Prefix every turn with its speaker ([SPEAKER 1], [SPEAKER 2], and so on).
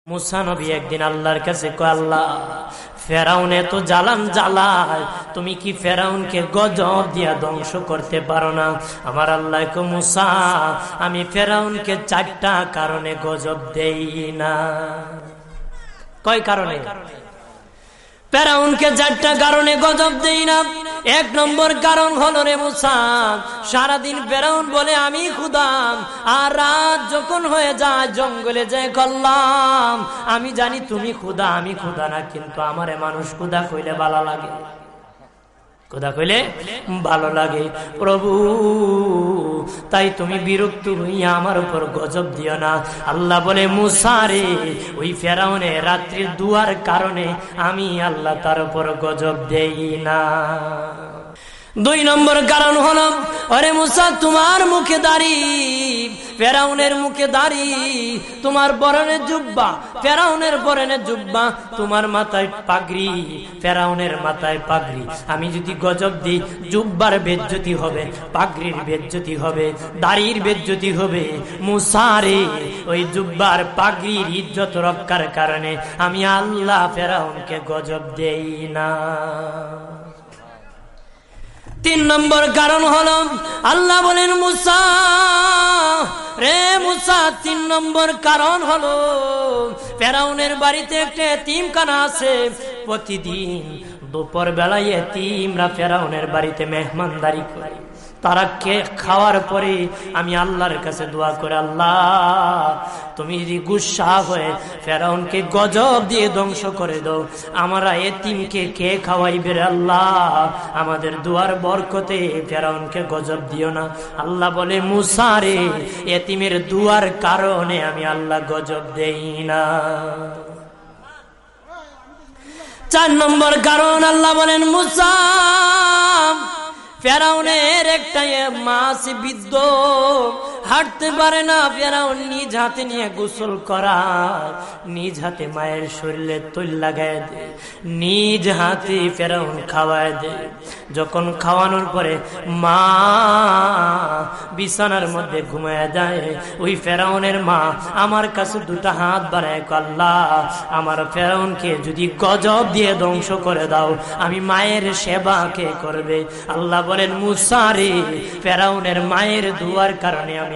[SPEAKER 1] মুসা নবী একদিন আল্লাহর কাছে কয়, আল্লাহ, ফেরাউনে তো জ্বালান জ্বালায়, তুমি কি ফেরাউনকে গজব দিয়া ধ্বংস করতে পারো না? আমার আল্লাহ কয়, মুসা, আমি ফেরাউনকে 4টা কারণে গজব দেই না। কয় কারণে? ফেরাউনকে 4টা কারণে গজব দেই না। 1 নম্বর কারণ হলো, রে মুসা, সারাদিন ফেরাউন বলে আমি খোদা, আর রাত যখন হয়ে যায় জঙ্গলে যায় করলাম আমি জানি তুমি খোদা, আমি খোদা না, কিন্তু আমারে মানুষ খোদা কইলে ভালো লাগে, খোদা কইলে ভালো লাগে। প্রভু, তাই তুমি বিরক্ত হইয়া আমার উপর গজব দিও না। আল্লাহ বলে, মুসা রে, ওই ফেরাউনে রাত্রির দুয়ার কারণে আমি আল্লাহ তার উপর গজব দেই না। 2 নম্বর কারণ হলো, আরে মুসা, তোমার মুখে দাড়ি, ফেরাউনের মুখে দাড়ি, তোমার পরনে জুব্বা, ফেরাউনের পরনে জুব্বা, তোমার মাথায় পাগড়ি, ফেরাউনের মাথায় পাগড়ি। আমি যদি গজব দিই, জুব্বার বেজ্জতি হবে, পাগড়ির বেজ্জতি হবে, দাড়ির বেজ্জতি হবে। মুসা রে, ওই জুব্বার পাগড়ির ইজ্জত রক্ষার কারণে আমি আল্লাহ ফেরাউনকে গজব দেই না। 3 নম্বর কারণ হলো, আল্লাহ বলেন, মুসা রে মুসা, 3 নম্বর কারণ হলো, ফেরাউনের বাড়িতে একটা এতিমখানা আছে। প্রতিদিন দুপুর বেলায় এতিমরা ফেরাউনের বাড়িতে মেহমানদারি করে। তারা খাওয়ার পরে আমি আল্লাহর কাছে দোয়া করে, আল্লাহ, তুমি যদি গুসা হয়ে ফেরাউনকে গজব দিয়ে ধ্বংস করে দাও, আমরা এতিমকে কে খাওয়াইবে রে আল্লাহ? আমাদের দুয়ার বরকতে ফেরাউনকে গজব দিও না। আল্লাহ বলে, মুসা রে, এতিমের দুয়ার কারণে আমি আল্লাহ গজব দেই না। 4 নম্বর কারণ, আল্লাহ বলেন, মুসা, ফেরাউনের একটা মাছ বিদ্ধ, হাঁটতে পারে না। ফেরাউন নিজ হাতে নিয়ে গোসল করায়, নিজ হাতে মায়ের শরীরে তৈল লাগায় দেয়, নিজ হাতে ফেরাউন খাওয়ায় দেয়। যখন খাওয়ানোর পরে মা বিছানার মধ্যে ঘুমায় যায়, ওই ফেরাউনের মা আমার কাছে 2টা হাত বাড়ায়, আল্লাহ, আমার ফেরাউনকে যদি গজব দিয়ে ধ্বংস করে দাও, আমি মায়ের সেবা কে করবে? আল্লাহ বলেন, মুসা রে, ফেরাউনের মায়ের দুয়ার কারণে আমি